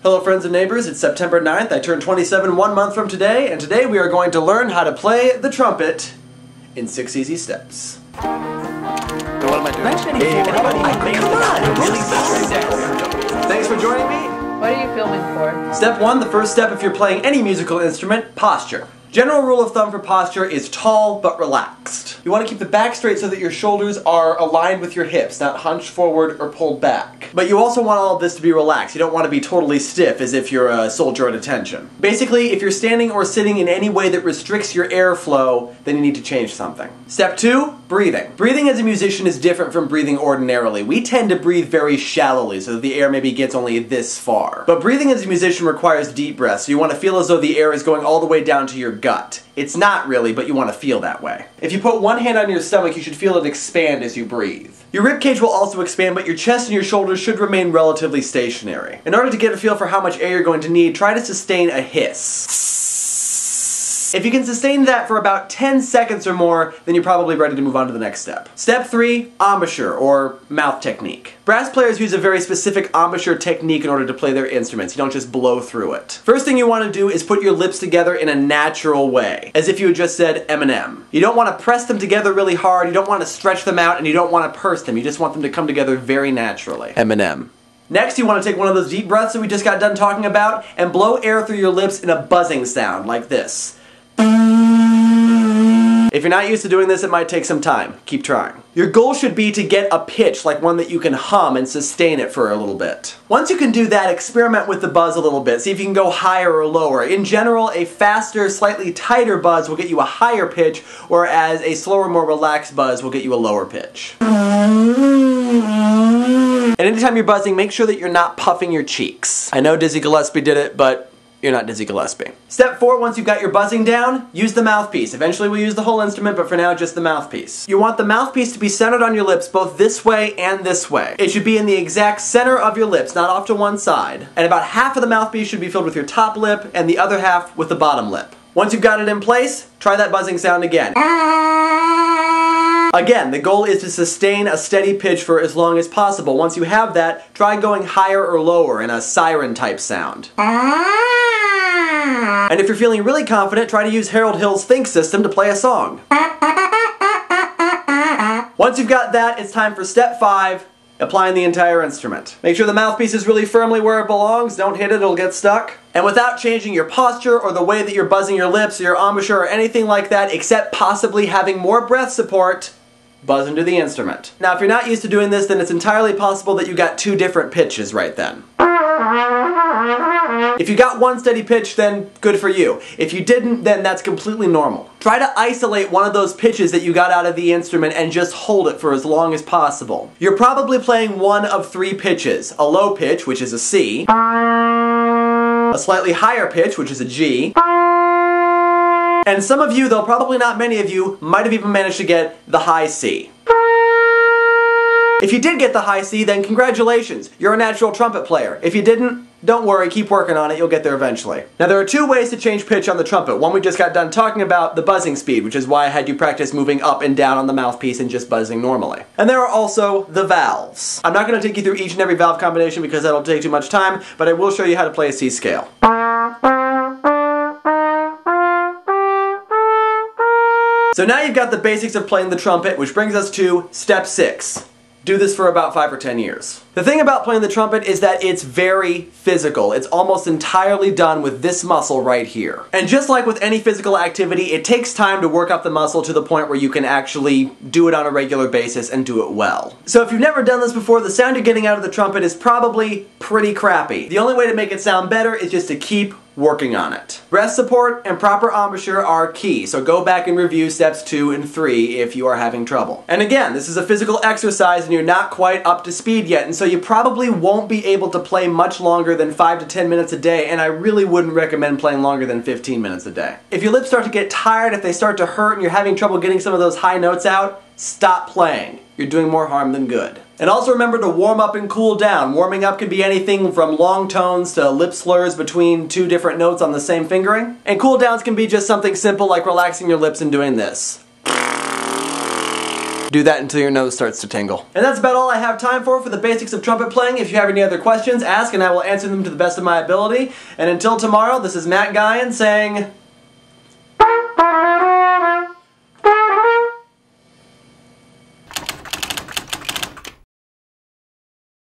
Hello friends and neighbors, it's September 9th. I turned 27 1 month from today, and today we are going to learn how to play the trumpet in 6 easy steps. So what am I doing? Thanks for joining me. What are you filming for? Step 1, the first step if you're playing any musical instrument, posture. General rule of thumb for posture is tall but relaxed. You want to keep the back straight so that your shoulders are aligned with your hips, not hunched forward or pulled back. But you also want all of this to be relaxed. You don't want to be totally stiff as if you're a soldier at attention. Basically, if you're standing or sitting in any way that restricts your airflow, then you need to change something. Step 2, breathing. Breathing as a musician is different from breathing ordinarily. We tend to breathe very shallowly so that the air maybe gets only this far. But breathing as a musician requires deep breaths, so you want to feel as though the air is going all the way down to your gut. It's not really, but you want to feel that way. If you put one hand on your stomach, you should feel it expand as you breathe. Your ribcage will also expand, but your chest and your shoulders should remain relatively stationary. In order to get a feel for how much air you're going to need, try to sustain a hiss. If you can sustain that for about 10 seconds or more, then you're probably ready to move on to the next step. Step 3, embouchure, or mouth technique. Brass players use a very specific embouchure technique in order to play their instruments. You don't just blow through it. First thing you want to do is put your lips together in a natural way, as if you had just said M&M. You don't want to press them together really hard, you don't want to stretch them out, and you don't want to purse them. You just want them to come together very naturally. M&M. Next, you want to take one of those deep breaths that we just got done talking about, and blow air through your lips in a buzzing sound, like this. If you're not used to doing this, it might take some time. Keep trying. Your goal should be to get a pitch, like one that you can hum and sustain it for a little bit. Once you can do that, experiment with the buzz a little bit. See if you can go higher or lower. In general, a faster, slightly tighter buzz will get you a higher pitch, whereas a slower, more relaxed buzz will get you a lower pitch. And anytime you're buzzing, make sure that you're not puffing your cheeks. I know Dizzy Gillespie did it, but you're not Dizzy Gillespie. Step 4, once you've got your buzzing down, use the mouthpiece. Eventually we'll use the whole instrument, but for now just the mouthpiece. You want the mouthpiece to be centered on your lips both this way and this way. It should be in the exact center of your lips, not off to one side. And about half of the mouthpiece should be filled with your top lip and the other half with the bottom lip. Once you've got it in place, try that buzzing sound again. Again, the goal is to sustain a steady pitch for as long as possible. Once you have that, try going higher or lower in a siren type sound. And if you're feeling really confident, try to use Harold Hill's Think system to play a song. Once you've got that, it's time for step 5, applying the entire instrument. Make sure the mouthpiece is really firmly where it belongs, don't hit it, it'll get stuck. And without changing your posture or the way that you're buzzing your lips or your embouchure or anything like that, except possibly having more breath support, buzz into the instrument. Now if you're not used to doing this, then it's entirely possible that you got 2 different pitches right then. If you got one steady pitch, then good for you. If you didn't, then that's completely normal. Try to isolate one of those pitches that you got out of the instrument and just hold it for as long as possible. You're probably playing one of 3 pitches. A low pitch, which is a C, a slightly higher pitch, which is a G, and some of you, though probably not many of you, might have even managed to get the high C. If you did get the high C, then congratulations, you're a natural trumpet player. If you didn't, don't worry, keep working on it, you'll get there eventually. Now there are 2 ways to change pitch on the trumpet. One we just got done talking about, the buzzing speed, which is why I had you practice moving up and down on the mouthpiece and just buzzing normally. And there are also the valves. I'm not going to take you through each and every valve combination because that'll take too much time, but I will show you how to play a C scale. So now you've got the basics of playing the trumpet, which brings us to step 6. Do this for about 5 or 10 years. The thing about playing the trumpet is that it's very physical. It's almost entirely done with this muscle right here. And just like with any physical activity, it takes time to work up the muscle to the point where you can actually do it on a regular basis and do it well. So if you've never done this before, the sound you're getting out of the trumpet is probably pretty crappy. The only way to make it sound better is just to keep working on it. Breath support and proper embouchure are key, so go back and review steps 2 and 3 if you are having trouble. And again, this is a physical exercise and you're not quite up to speed yet, and so you probably won't be able to play much longer than 5 to 10 minutes a day, and I really wouldn't recommend playing longer than 15 minutes a day. If your lips start to get tired, if they start to hurt and you're having trouble getting some of those high notes out, stop playing. You're doing more harm than good. And also remember to warm up and cool down. Warming up could be anything from long tones to lip slurs between 2 different notes on the same fingering. And cool downs can be just something simple like relaxing your lips and doing this. Do that until your nose starts to tingle. And that's about all I have time for the basics of trumpet playing. If you have any other questions, ask and I will answer them to the best of my ability. And until tomorrow, this is Matt Guyan saying...